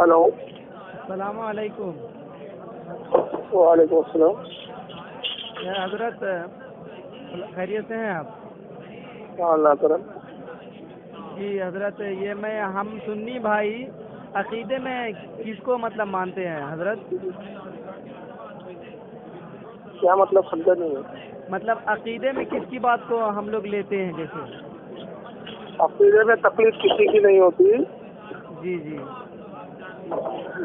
Hello, السلام علیکم. وعلیکم السلام. حضرت خیریت سے ہیں آپ؟ اللہ کرم. جی حضرت، یہ ہم سنی بھائی عقیدے میں کس کو مطلب مانتے ہیں حضرت؟ کیا مطلب سمجھا نہیں ہے؟ مطلب عقیدے میں کس کی بات کو ہم لوگ لیتے ہیں جیسے؟ عقیدے میں تکلیف کسی کی نہیں ہوتی، جی جی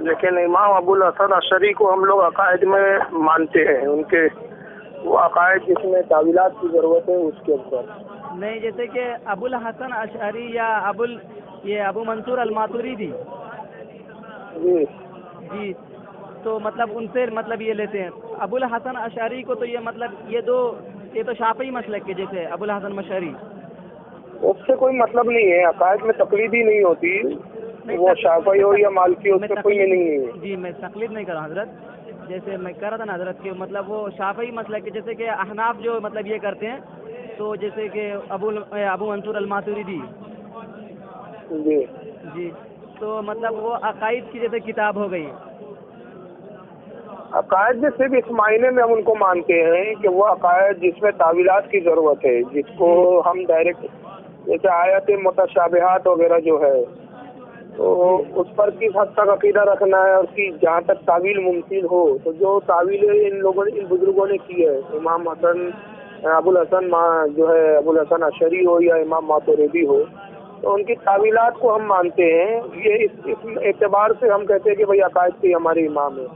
لیکن امام ابو الحسن اشعری کو ہم لوگ عقائد میں مانتے ہیں. ان کے وہ عقائد جس میں تعویلات کی ضرورت ہے اس کے اوپر. نہیں، جیسے کہ ابو الحسن اشعری یا یہ ابو منصور الماتوریدی. جی جی، تو مطلب ان سے مطلب یہ لیتے ہیں. ابو الحسن اشعری کو تو یہ مطلب یہ تو شافعی مسلک کے جیسے ابو الحسن اشعری. اس سے کوئی مطلب نہیں ہے، عقائد میں تقلید ہی نہیں ہوتی، وہ شافعی ہو یا مالکی ہو، اس میں کوئی نہیں ہے. جی، میں تقلید نہیں کر رہا ہوں حضرت. جیسے میں کہہ رہا تھا نا حضرت کہ مطلب وہ شافعی مسلک کے جیسے کہ احناف جو مطلب یہ کرتے ہیں، تو جیسے کہ ابو منصور الماتوریدی. جی جی، تو مطلب وہ عقائد کی جیسے کتاب ہو گئی. عقائد میں صرف اس معنی میں ہم ان کو مانتے ہیں کہ وہ عقائد جس میں تعویلات کی ضرورت ہے، جس کو ہم ڈائریکٹ جیسے آیت متشابہات وغیرہ جو ہے تو اس پر کس حد تک عقیدہ رکھنا ہے، اور کی جہاں تک تعویل ممکن ہو تو جو تعویل ان بزرگوں نے کی ہے، امام ابو الحسن اشعری ہو یا امام ماتوریدی ہو، تو ان کی تعویلات کو ہم مانتے ہیں. یہ اس اعتبار سے ہم کہتے ہیں کہ بھائی عقائد کے ہمارے امام ہیں،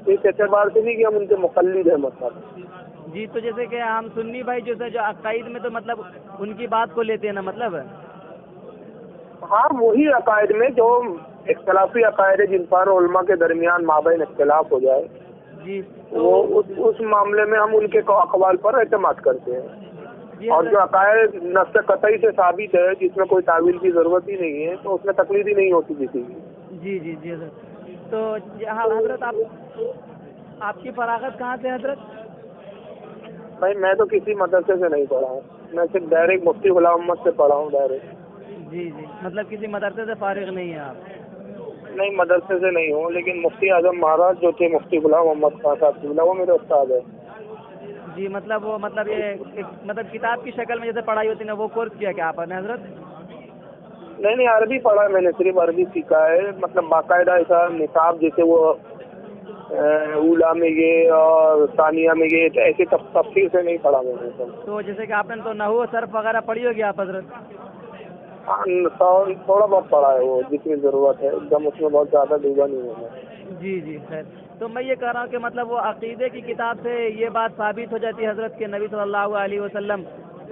اس اعتبار سے نہیں کہ ہم ان کے مقلد ہیں. مطلب جی، تو جیسے کہ ہم سنی بھائی جو عقائد میں تو مطلب ان کی بات کو لیتے ہیں نا مطلب. ہاں، وہی عقائد میں جو اختلافی عقائد ہے جن پر علماء کے درمیان مابین اختلاف ہو جائے، جی، وہ اس معاملے میں ہم ان کے اقوال پر اعتماد کرتے ہیں. اور جو عقائد نص قطعی سے ثابت ہے، جس میں کوئی تعویل کی ضرورت ہی نہیں ہے، تو اس میں تقلید ہی نہیں ہوتی کسی کی. جی جی جی حضرت. تو حضرت آپ کی فراغت کہاں سے حضرت؟ بھائی میں تو کسی مدرسے سے نہیں پڑھا ہوں، میں صرف ڈائریکٹ مفتی غلام محمد سے پڑھا ہوں ڈائریکٹ. جی جی، مطلب کسی مدرسے سے فارغ نہیں ہیں آپ؟ نہیں، مدرسے سے نہیں ہوں، لیکن مفتی اعظم مہاراج جو تھے مفتی غلام محمد خان صاحب، وہ میرے استاد ہے. جی، مطلب وہ مطلب یہ مطلب کتاب کی شکل میں جیسے پڑھائی ہوتی ہے نا، وہ کورس کیا کیا آپ نے حضرت؟ نہیں، عربی پڑھا ہے میں نے، صرف عربی سیکھا ہے. مطلب باقاعدہ ایسا نصاب جیسے وہ اولا میں یہ اور ثانیہ میں یہ ایسے تفصیل سے نہیں پڑھا میں نے. تو جیسے کہ آپ نے تو نحو صرف وغیرہ پڑھی ہوگی آپ حضرت؟ تھوڑا بہت پڑھا ہے، وہ جتنی ضرورت ہے، ایک دم اس میں بہت زیادہ ڈوبا نہیں ہے. جی جی خیر. تو میں یہ کہہ رہا ہوں کہ مطلب وہ عقیدے کی کتاب سے یہ بات ثابت ہو جاتی ہے حضرت کہ نبی صلی اللہ علیہ وسلم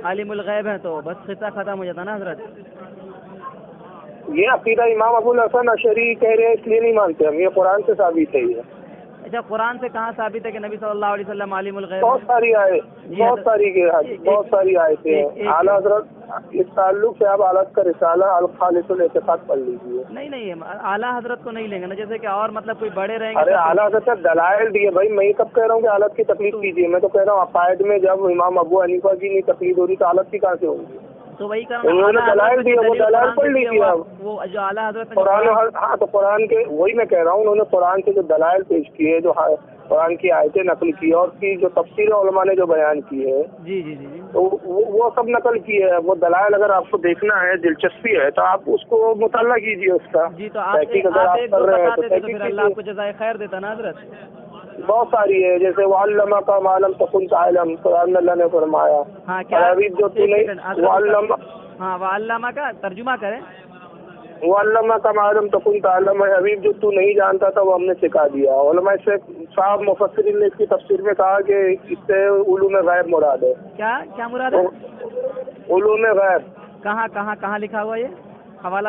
عالم الغیب ہیں، تو بس قصہ ختم ہو جاتا نا حضرت. یہ عقیدہ امام ابو الحسن اشعری کہہ رہے ہیں، اس لیے نہیں مانتے ہم، یہ قرآن سے ثابت ہے. یہ اچھا، قرآن سے کہاں ثابت ہے کہ نبی صلی اللہ علیہ وسلم عالم الغیب؟ بہت ساری آیتیں ہیں. اعلیٰ حضرت اس تعلق سے آپ حالت کا رسالہ الخالص الاعتقاد پڑھ لیجیے. نہیں، اعلیٰ حضرت کو نہیں لیں گے نا، جیسے کہ اور مطلب کوئی بڑے رہیں گے. ارے اعلیٰ حضرت دلائل دیے بھائی، میں کب کہہ رہا ہوں کہ حالت کی تکلیف کیجیے؟ میں تو کہہ رہا ہوں عقائد میں جب امام ابو حنیفہ کی نہیں تکلیف ہو رہی تو حالت کی کہاں سے ہوگی؟ تو وہی انہوں نے دلائل دیے، وہ دلائل پڑھ لیجیے آپ. وہ جو اعلیٰ حضرت ہاں، تو قرآن کے وہی میں کہہ رہا ہوں، انہوں نے قرآن کے جو دلائل پیش کیے، جو قرآن کی آیتیں نقل کی اور کی جو تفسیر علماء نے جو بیان کی ہے، جی جی جی جی، تو وہ سب نقل کی ہے. وہ دلائل اگر آپ کو دیکھنا ہے، دلچسپی ہے، تو آپ اس کو مطالعہ کیجیے اس کا. جی، تو تحقیق اگر آپ کر رہے ہیں تو تحقیق اللہ آپ کو جزائے خیر دیتا نا حضرت. بہت ساری ہے، جیسے وَعَلَّمَكَ مَا لَمْ تَكُنْ تَعْلَمْ، قرآن اللہ نے فرمایا. ہاں، کیا جو تو نہیں وَعَلَّمَكَ ترجمہ کریں. وَعَلَّمَكَ مَا لَمْ تَكُنْ تَعْلَمْ، حبیب جو تو نہیں جانتا تھا وہ ہم نے سکھا دیا. علماء سے صاحب مفسرین نے اس کی تفسیر میں کہا کہ اس سے علوم غیب مراد ہے. کیا مراد ہے؟ علوم غیب. کہاں لکھا ہوا یہ حوالہ؟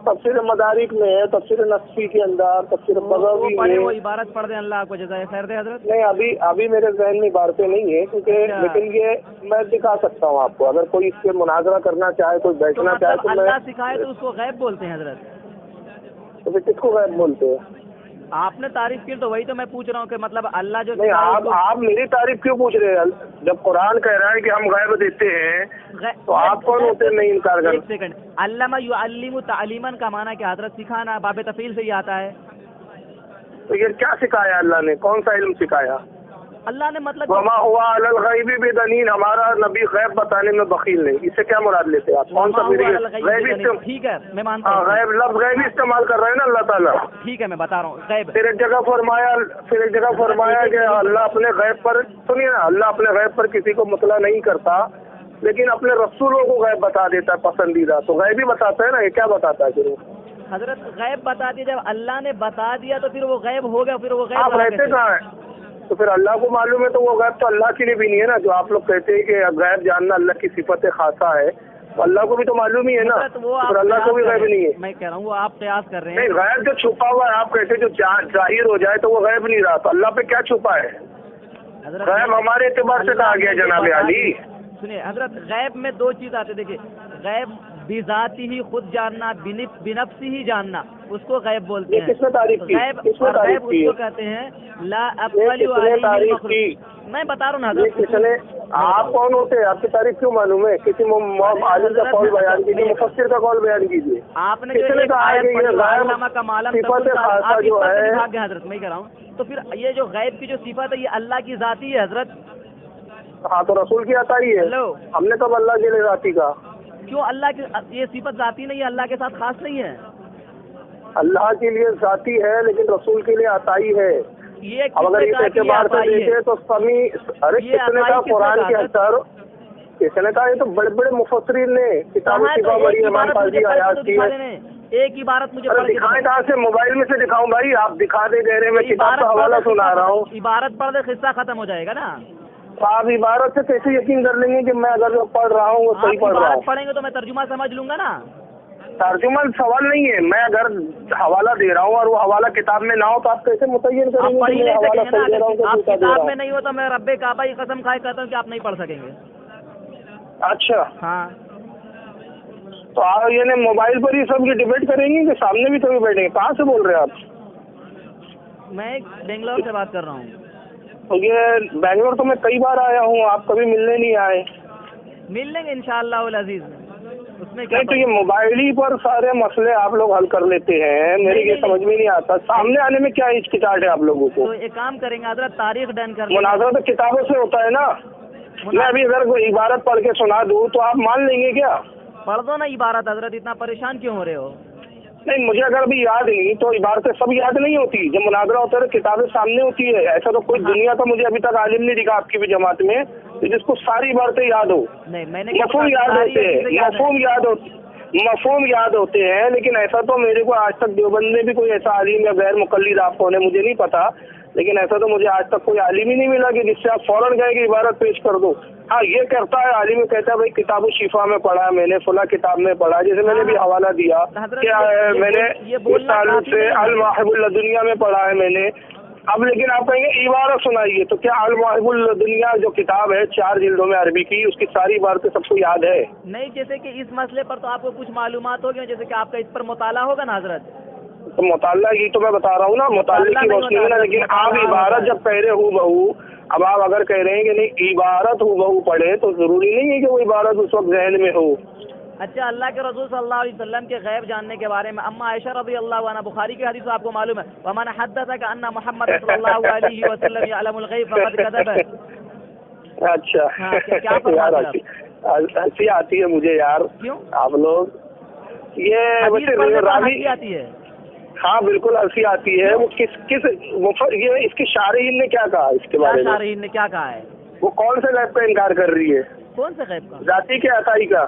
تفسیر مدارک میں ہے، تفسیر نقشی کے اندر، تفسیر بغوی میں. وہ عبارت پڑھ دیں، اللہ آپ کو جزائے خیر دے حضرت. نہیں، ابھی میرے ذہن میں عبارتیں نہیں ہیں کیونکہ لیکن یہ میں دکھا سکتا ہوں آپ کو، اگر کوئی اس سے مناظرہ کرنا چاہے، کوئی بیٹھنا چاہے تو اللہ سکھائے تو اس کو غیب بولتے ہیں حضرت. تو پھر کس کو غیب بولتے ہیں؟ آپ نے تعریف کی تو وہی تو میں پوچھ رہا ہوں کہ مطلب اللہ جو نہیں آپ میری تعریف کیوں پوچھ رہے ہیں؟ جب قرآن کہہ رہا ہے کہ ہم غیب دیتے ہیں تو آپ کون ہوتے ہیں نہیں انکار کر؟ ایک سیکنڈ، علامہ یعلم تعلیماً کا معنی کہ حضرت سکھانا باب تفعیل سے ہی آتا ہے. تو یہ کیا سکھایا اللہ نے؟ کون سا علم سکھایا؟ اللہ نے مطلب وما ہوا علی الغیب بدنین، ہمارا نبی غیب بتانے میں بخیل نہیں. اس سے کیا مراد لیتے ہیں آپ؟ کون سا غیب؟ ٹھیک ہے میں مانتا ہوں، غیب لفظ غیب استعمال کر رہے ہیں نا اللہ تعالیٰ. ٹھیک ہے میں بتا رہا ہوں غیب. پھر ایک جگہ فرمایا کہ اللہ اپنے غیب پر، سنیے نا، اللہ اپنے غیب پر کسی کو مطلع نہیں کرتا لیکن اپنے رسولوں کو غیب بتا دیتا ہے پسندیدہ. تو غیب ہی بتاتا ہے نا، یہ کیا بتاتا ہے پھر؟ حضرت غیب بتا دیا، جب اللہ نے بتا دیا تو پھر وہ غیب ہو گیا. پھر وہ غیب آپ رہتے کہاں ہیں؟ تو پھر اللہ کو معلوم ہے تو وہ غیب تو اللہ کے لیے بھی نہیں ہے نا. جو آپ لوگ کہتے ہیں کہ غیب جاننا اللہ کی صفت خاصہ ہے، تو اللہ کو بھی تو معلوم ہی ہے نا. پھر اللہ کو بھی غیب نہیں ہے. میں کہہ رہا ہوں وہ آپ قیاس کر رہے ہیں. نہیں، غیب جو چھپا ہوا ہے آپ کہتے ہیں جو ظاہر ہو جائے تو وہ غیب نہیں رہا. تو اللہ پہ کیا چھپا ہے؟ غیب ہمارے اعتبار سے کہا گیا جناب علی. سنیے حضرت، غیب میں دو چیز آتے. دیکھیے غیب بذاتی ہی خود جاننا، بنفسی ہی جاننا، اس کو غیب بولتے ہیں. کس نے تعریف کی؟ غیب اس کو کہتے ہیں لا اطلع علیہ المخلوق. میں بتا رہا ہوں نا حضرت، کس نے؟ آپ کون ہوتے ہیں؟ آپ کی تعریف کیوں معلوم ہے؟ کسی عالم کا قول بیان کیجیے، مفسر کا قول بیان کیجیے. آپ نے جو علامہ کا معلوم صفت خاصہ جو ہے حضرت، میں کہہ رہا ہوں تو پھر یہ جو غیب کی جو صفت ہے یہ اللہ کی ذاتی ہے حضرت. ہاں تو رسول کی عطا ہی ہے. ہم نے کب اللہ کے لیے ذاتی کا؟ کیوں اللہ کی یہ صفت ذاتی نہیں ہے، اللہ کے ساتھ خاص نہیں ہے؟ اللہ کے لیے ذاتی ہے لیکن رسول کے لیے عطائی ہے. اب اگر اس اعتبار سے دیکھیں تو ارے کس نے کہا قرآن کے اثر؟ کس نے کہا؟ یہ تو بڑے بڑے مفسرین نے کتاب شفا بڑی امام قاضی آیات کی ہے. ایک عبارت مجھے دکھائیں کہاں سے؟ موبائل میں سے دکھاؤں بھائی؟ آپ دکھا دے کہہ رہے میں کتاب کا حوالہ سنا رہا ہوں. عبارت پڑھ دے قصہ ختم ہو جائے گا نا. آپ عبارت سے کیسے یقین کر لیں گے کہ میں اگر جو پڑھ رہا ہوں وہ صحیح پڑھ رہا ہوں؟ پڑھیں گے تو میں ترجمہ سمجھ لوں گا نا. ترجمہ سوال نہیں ہے. میں اگر حوالہ دے رہا ہوں اور وہ حوالہ کتاب میں نہ ہو تو آپ کیسے متعین کریں گے کہ میں حوالہ صحیح دے رہا ہوں کہ آپ جھوٹا دے رہا کتاب ہوں؟ میں نہیں ہو تو میں رب کعبہ کی قسم کھائے کہتا ہوں کہ آپ نہیں پڑھ سکیں گے. اچھا ہاں تو آپ یہ موبائل پر ہی سب کی ڈیبیٹ کریں گے کہ سامنے بھی کبھی بیٹھیں گے؟ کہاں سے بول رہے ہیں آپ؟ میں بنگلور سے بات کر رہا ہوں. یہ بنگلور تو میں کئی بار آیا ہوں، آپ کبھی ملنے نہیں آئے. مل لیں گے انشاءاللہ العزیز. اس میں نہیں تو یہ موبائل ہی پر سارے مسئلے آپ لوگ حل کر لیتے ہیں. میری یہ سمجھ میں نہیں آتا سامنے آنے میں کیا ہچکچاہٹ ہے آپ لوگوں کو؟ تو ایک کام کریں گے حضرت، تاریخ ڈن کر مناظرہ تو کتابوں سے ہوتا ہے نا. میں ابھی اگر کوئی عبارت پڑھ کے سنا دوں تو آپ مان لیں گے کیا؟ پڑھ دو نا عبارت حضرت، اتنا پریشان کیوں ہو رہے ہو؟ نہیں مجھے اگر ابھی یاد نہیں تو عبارتیں سب یاد نہیں ہوتی. جب مناظرہ ہوتا ہے کتابیں سامنے ہوتی ہے. ایسا تو کوئی دنیا کا مجھے ابھی تک عالم نہیں دکھا آپ کی بھی جماعت میں جس کو ساری عبارتیں یاد ہو. نہیں میں نے مفہوم یاد ہوتے ہیں، مفہوم یاد ہوتے ہیں، لیکن ایسا تو میرے کو آج تک دیوبند میں بھی کوئی ایسا عالم یا غیر مقلد آپ کو مجھے نہیں پتا، لیکن ایسا تو مجھے آج تک کوئی عالم ہی نہیں ملا کہ جس سے آپ فوراً کہیں کہ عبارت پیش کر دو. ہاں یہ کرتا ہے عالم، کہتا ہے بھائی کتاب الشفا میں پڑھا میں نے، فلاں کتاب میں پڑھا، جیسے میں نے بھی حوالہ دیا کہ میں نے اس تعلق سے المواہب الدنیا میں پڑھا ہے میں نے. اب لیکن آپ کہیں گے عبارت سنائیے، تو کیا المواہب الدنیا جو کتاب ہے 4 جلدوں میں عربی کی، اس کی ساری عبارتیں سب کو یاد ہے؟ نہیں، جیسے کہ اس مسئلے پر تو آپ کو کچھ معلومات ہوگی، جیسے کہ آپ کا اس پر مطالعہ ہوگا نا حضرت. تو مطالعہ یہ تو میں بتا رہا ہوں نا، مطالعے کی روشنی میں نا. لیکن آپ عبارت جب کہہ رہے ہو بہو، اب آپ اگر کہہ رہے ہیں کہ نہیں عبارت ہو بہو پڑھے تو ضروری نہیں ہے کہ وہ عبارت اس وقت ذہن میں ہو. اچھا، اللہ کے رسول صلی اللہ علیہ وسلم کے غیب جاننے کے بارے میں اما عائشہ رضی اللہ عنہا، بخاری کی حدیث آپ کو معلوم ہے، ومن حدثک ان محمد صلی اللہ علیہ وسلم یعلم الغیب فقد کذب. اچھا یار ہنسی آتی ہے مجھے یار. کیوں؟ آپ لوگ یہ راوی آتی ہے. ہاں بالکل ہنسی آتی ہے. وہ کس یہ اس کے شارحین نے کیا کہا اس کے بارے میں؟ شارحین نے کیا کہا ہے؟ وہ کون سے غیب کا انکار کر رہی ہے؟ کون سے غیب کا؟ ذاتی کے عطائی کا.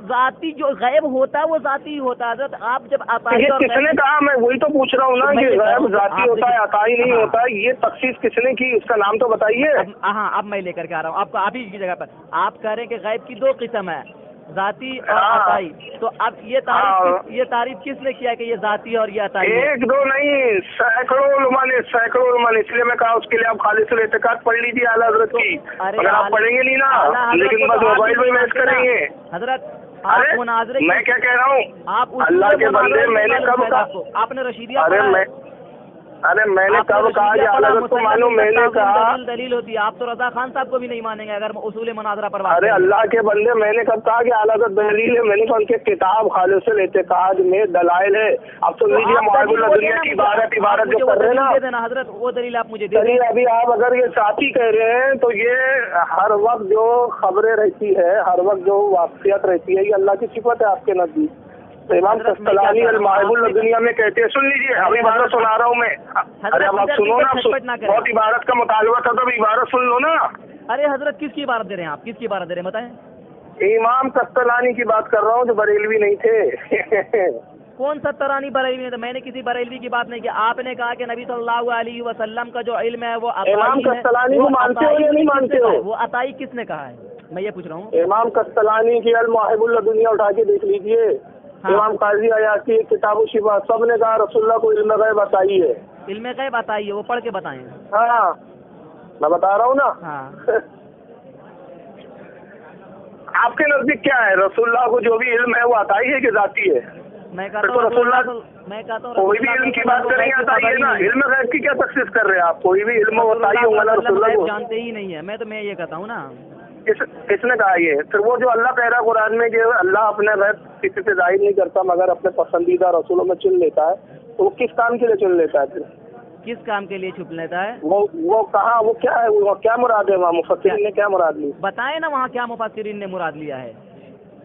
ذاتی جو غیب ہوتا ہے وہ ذاتی ہی ہوتا ہے حضرت. آپ جب عطائی اور کس نے کہا؟ میں وہی تو پوچھ رہا ہوں نا کہ غیب ذاتی ہوتا ہے عطائی نہیں ہوتا ہے. یہ تخصیص کس نے کی؟ اس کا نام تو بتائیے. ہاں اب میں لے کر کے آ رہا ہوں آپ کو. آپ ہی کی جگہ پر آپ کہہ رہے ہیں کہ غیب کی 2 قسم ہے، ذاتی اور عطائی. تو اب یہ تعریف کس نے کیا کہ یہ ذاتی اور یہ عطائی؟ 1 2 نہیں، سینکڑوں علماء نے. اس لیے میں کہا اس کے لیے آپ خالص الاعتقاد پڑھ لیجیے اعلیٰ حضرت کی. اگر آپ پڑھیں گے نہیں نا لیکن بس موبائل میں میچ کریں گے. حضرت میں کیا کہہ رہا ہوں؟ آپ اللہ کے بندے، میں نے کب کہا آپ نے رشیدیہ अरे मैंने आपको कब कहा कि आला हज़रत को मानो, मैंने कहा दलील होती है। आप तो रजा खान साहब को भी नहीं मानेंगे अगर उसूल मुनाजरा पर बात अरे करें। अल्लाह के बंदे, मैंने कब कहा कि आला हज़रत दलील है? मैंने कहा उनके किताब खालिसुल इत्तिकाद में दलाइल है। अब तो लीजिए मुआविल दुनिया की इबारत जो कर रहे हैं ना हजरत, वो दलील आप मुझे दे चलिए, अभी आप अगर ये साथी कह रहे हैं तो ये हर वक्त जो खबरें रहती है, हर वक्त जो वाक़ियत रहती है, ये अल्लाह की सिफत है आपके नज़दीक। तो इमाम कस्तलानी अल-मुआविल दुनिया में कहते हैं, सुन लीजिए, अभी इबारत सुना रहा हूँ मैं। अरे अब आप सुनो ना, बहुत इबारत का मुतालबा था तो इबारत सुन लो ना। अरे हजरत किसकी इबारत दे रहे हैं आप? किसकी इबारत दे रहे हैं बताएं? इमाम कस्तलानी की बात कर रहा हूँ जो बरेलवी नहीं थे। कौन सा तरानी बरेलवी है? तो मैंने किसी बरेलवी की बात नहीं की। आपने कहा कि नबी सल्लल्लाहु अलैहि वसल्लम का जो इल्म है वो इमाम कस्तलानी को मानते हो या नहीं मानते हो? वो अताई किसने कहा है, मैं ये पूछ रहा हूँ। इमाम कस्तलानी की अल-मुआविल दुनिया उठा के देख लीजिए। इमाम काजी अयाशी किताब शिफा सब ने कहा रसूलुल्लाह को इल्म गैब अताई है। इल्म गैब अताई है, वो पढ़ के बताएं। हाँ मैं बता रहा हूँ ना। हाँ आपके नजदीक क्या है? रसूलुल्लाह को जो भी इल्म है वो अताई है कि जाती है? मैं कहता हूँ कोई भी इल्म की बात करेंगे अताई है ना। इल्म गैब की क्या तखसीस कर रहे हैं आप? कोई भी इल्म अताई होगा ना, रसूलुल्लाह को जानते ही नहीं है। मैं ये कहता हूँ ना, किसने कहा ये? फिर वो जो अल्लाह कह रहा है कुरान में कि अल्लाह अपने गैब किसी से जाहिर नहीं करता मगर अपने पसंदीदा रसूलों में चुन लेता है, तो वो किस काम के लिए चुन लेता है? फिर किस काम के लिए छुप लेता है? वो कहाँ, वो क्या है, वो क्या मुराद है? वहाँ मुफस्सिरीन ने क्या मुराद ली? बताए ना वहाँ क्या मुफस्सिरीन ने मुराद लिया है।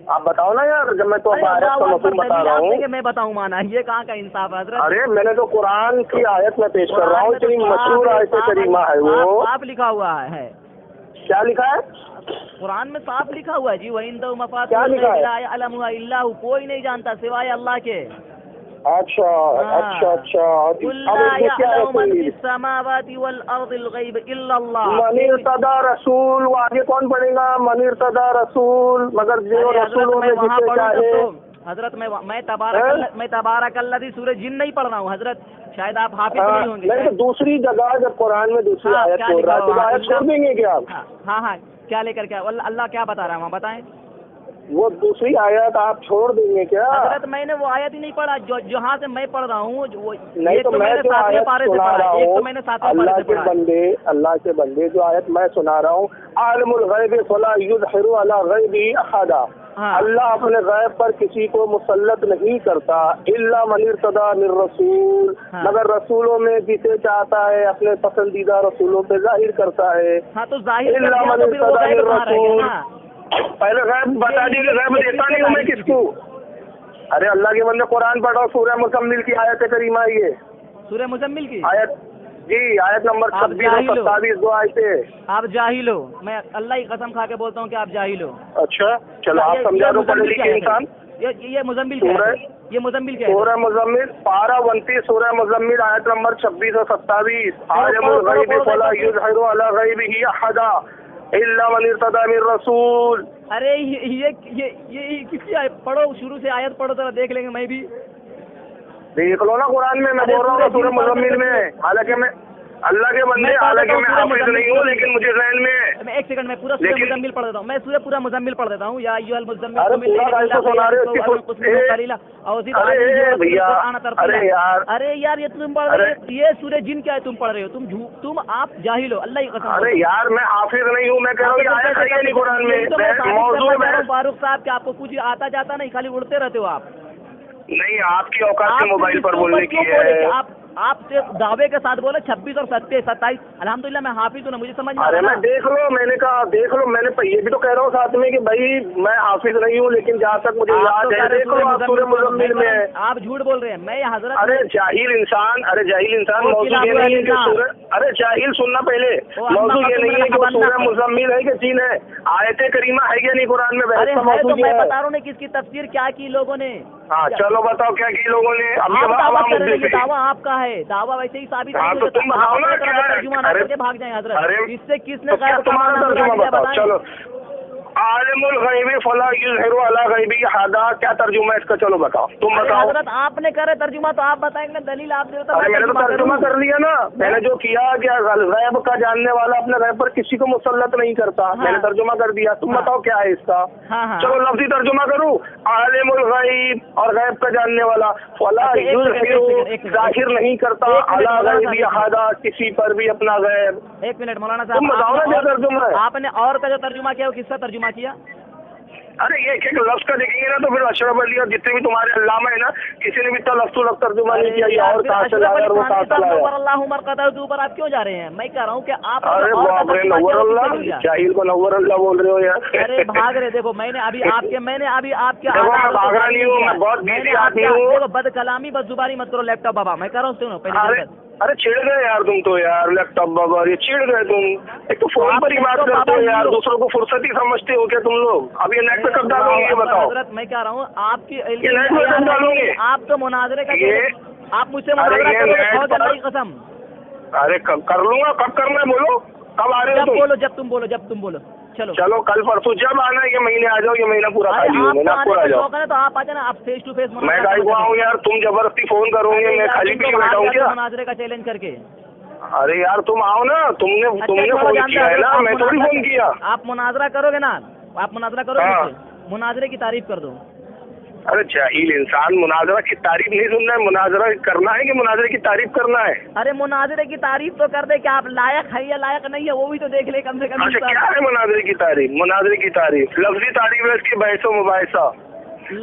आप बताओ ना यार, जब मैं तो आयत का मफहूम बता रहा हूँ। मैं बताऊँ माना, ये कहाँ का इंसाफ है? अरे मैंने तो कुरान की आयत में पेश कर रहा हूँ, इतनी मशहूर आयत करीमा है वो। साफ लिखा हुआ है। क्या लिखा है कुरान में? साफ लिखा हुआ है जी, वही क्या लिखा है? कोई नहीं जानता सिवाय अल्लाह के। अच्छा अच्छा अच्छा। मनीर्तदा रसूल, वो आगे कौन पढ़ेगा? मनीर्तदा रसूल, मगर जो रसूलों में जिसे चाहे। हजरत मैं तबारकल्लज़ी सूरह जिन नहीं पढ़ रहा हूँ हजरत, शायद आप हाफिज नहीं होंगे। नहीं तो दूसरी जगह जब कुरान में दूसरी आयत बोल रहा है तो आयत छोड़ देंगे क्या आप? हाँ क्या लेकर क्या अल्लाह क्या बता रहा है वहाँ बताएं? वो दूसरी आयत आप छोड़ देंगे क्या? हजरत मैंने वो आयत ही नहीं पढ़ा जहाँ से मैं पढ़ रहा हूँ। नहीं तो मैं जो आयत सुना रहा हूँ, अल्लाह के बंदे जो आयत मैं सुना रहा हूँ, आलिमुल गैब फला युज़हिरु अला गैबिही अहदा, अल्लाह अपने गैब पर किसी को मुसल्लत नहीं करता, इल्ला मन इर्तदा मिर रसूल, मगर रसूलों में जिसे चाहता है अपने पसंदीदा रसूलों पे जाहिर करता है। हाँ तो जाहिर इल्ला मन इर्तदा मिर रसूल। पहले गैब बता दीजिए, गैब देता नहीं हूँ मैं किसको? अरे अल्लाह के बंदे कुरान पढ़ो, सूरह मुज़म्मिल की आयत करीमा है ये। सूरह मुज़म्मिल की आयत जी, आयत नंबर 26 और 27 दो आयतें। आप जाहिल हो, मैं अल्लाह की कसम खा के बोलता हूँ कि आप जाहिल हो। अच्छा चलो आप समझा दो पढ़े लिखे इंसान। ये मुज़म्मिल क्या है? ये मुज़म्मिल क्या है? सूरह मुज़म्मिल पारा 29, सूरह मुज़म्मिल आयत नंबर 26 और 27। आलिमुल गैब फला युज़हिरु अला गैबिही अहदा इल्ला मन इर्तदा मिर रसूल। अरे ये किसकी आयत? पढ़ो, शुरू से आयत पढ़ो जरा, देख लेंगे। मैं भी देख लो ना कुरान में, मैं बोल रहा हूँ सूरह मुज़म्मिल में। हालांकि मैं अल्लाह के बंदे, हालांकि मैं हाफिज नहीं हूँ, लेकिन मुझे ज़हन में। मैं एक सेकंड में पूरा सूरह मुज़म्मिल पढ़ देता हूँ। मैं पूरा मुज़म्मिल पढ़ देता हूँ। या अय्युहल मुज़म्मिल, अरे यार, अरे यार ये तुम पढ़ रहे हो, ये सूरह जिन क्या है तुम पढ़ रहे हो? तुम आप जाहिल हो, अल्लाह की कसम। अरे यार मैं हाफिज नहीं हूँ, मैं कह रहा हूँ आयत है नहीं कुरान में। फारूक साहब क्या आपको कुछ आता जाता नहीं, खाली उड़ते रहते हो आप? नहीं, आपकी औकात के मोबाइल पर बोलने की है। आप सिर्फ दावे के साथ बोले 26 और 27। अल्हम्दुलिल्लाह मैं हाफिज हूँ ना, मुझे समझ में। अरे मैं देख लो, मैंने कहा देख लो, मैंने ये भी तो कह रहा हूँ साथ में कि भाई मैं हाफिज नहीं हूँ, लेकिन जहाँ तक मुझे याद है, देख लो आप सूरह मुज़म्मिल में है। आप झूठ बोल रहे हैं। मैं हजरत, अरे जाहिल इंसान, मौजूद ये नहीं है कि सूरह, अरे जाहिल सुनना पहले, मौजूद ये नहीं है कि सूरह मुज़म्मिल है कि जिन है। आयत करीमा है या नहीं कुरान में? अरे मैं बता रहा हूँ किसकी तफसीर क्या की लोगों ने। हाँ चलो बताओ क्या की लोगों ने। दावा आपका है, दावा वैसे ही साबित नहीं होता। तुम बताओ ना क्या तर्जुमा ना करके भाग जाए हजरत। इससे किसने तुम्हारा तर्जुमा बताओ। चलो عالم الغیب فلا یظہر علی غیبہ احدا، کیا ترجمہ ہے اس کا؟ چلو بتاؤ، تم بتاؤ. حضرت آپ نے کرے ترجمہ تو آپ بتائیں گے، دلیل آپ دے. ارے میں نے تو ترجمہ کر لیا نا. میں نے جو کیا کہ غیب کا جاننے والا اپنے غیب پر کسی کو مسلط نہیں کرتا. میں نے ترجمہ کر دیا. تم بتاؤ کیا ہے اس کا؟ چلو لفظی ترجمہ کروں. عالم الغیب اور غیب کا جاننے والا، فلا یظہر ظاہر نہیں کرتا علی غیبہ احدا، کسی پر بھی اپنا غیب. ایک منٹ مولانا تم بتاؤ نا کیا ترجمہ ہے. آپ نے اور کا جو ترجمہ کیا وہ کس کا ترجمہ کیا؟ ارے یہ ایک لفظ کا دیکھیں گے نا تو پھر اشرف علی اور جتنے بھی تمہارے علامہ ہیں نا، کسی نے بھی اتنا لفظ لفظ ترجمہ نہیں کیا. یہ اور کہاں سے لایا اور وہ کہاں سے لایا؟ اللہ عمر قطع اوپر آپ کیوں جا رہے ہیں؟ میں کہہ رہا ہوں کہ آپ باپ رے، نور اللہ، جاہل کو نور اللہ بول رہے ہو یار. ارے بھاگ رہے. دیکھو میں نے ابھی آپ کے میں بھاگ رہا نہیں ہوں، میں بہت بیزی آدمی ہوں. بد کلامی بد زبانی مت کرو. لیپ ٹاپ بابا میں کہہ رہا ہوں سنو پہلے. ارے چھڑ گئے یار تم تو یار، لیپ ٹاپ بابا یہ چھڑ گئے تم. ایک تو فون پر ہی بات کرتے ہو یار، دوسروں کو فرصت ہی سمجھتے ہو کیا تم لوگ؟ اب یہ نیٹ پہ کب ڈالو گے یہ بتاؤ؟ حضرت میں کہہ رہا ہوں آپ کی نیٹ پہ کب ڈالو گے؟ آپ تو مناظرے کا آپ مجھ سے مناظرہ کرو گے قسم. ارے کر لوں گا. کب کرنا ہے بولو؟ کب آ رہے ہو تم؟ جب تم بولو. چلو کل پرسوں جب آنا ہے یہ مہینے آ جاؤ. یہ مہینہ پورا خالی ہو، مہینہ پورا آ جاؤ. تو آپ آ جانا، آپ فیس ٹو فیس. میں گائی کو آؤں یار؟ تم زبردستی فون کرو گے، میں خالی پی بیٹھا ہوں کیا مناظرے کا چیلنج کر کے؟ ارے یار تم آؤ نا. تم نے فون کیا ہے نا، میں تھوڑی فون کیا. آپ مناظرہ کرو گے نا؟ آپ مناظرہ کرو گے؟ مناظرے کی تعریف کر دو. ارے جاہل انسان، مناظرہ کی تعریف نہیں سننا ہے. مناظرہ کرنا ہے کہ مناظرے کی تعریف کرنا ہے؟ ارے مناظرے کی تعریف تو کر دے کہ آپ لائق ہے یا لائق نہیں ہے وہ بھی تو دیکھ لے کم سے کم. اچھا کیا ہے مناظرے کی تعریف؟ مناظرے کی تعریف لفظی تعریف ہے اس کی، بحث و مباحثہ.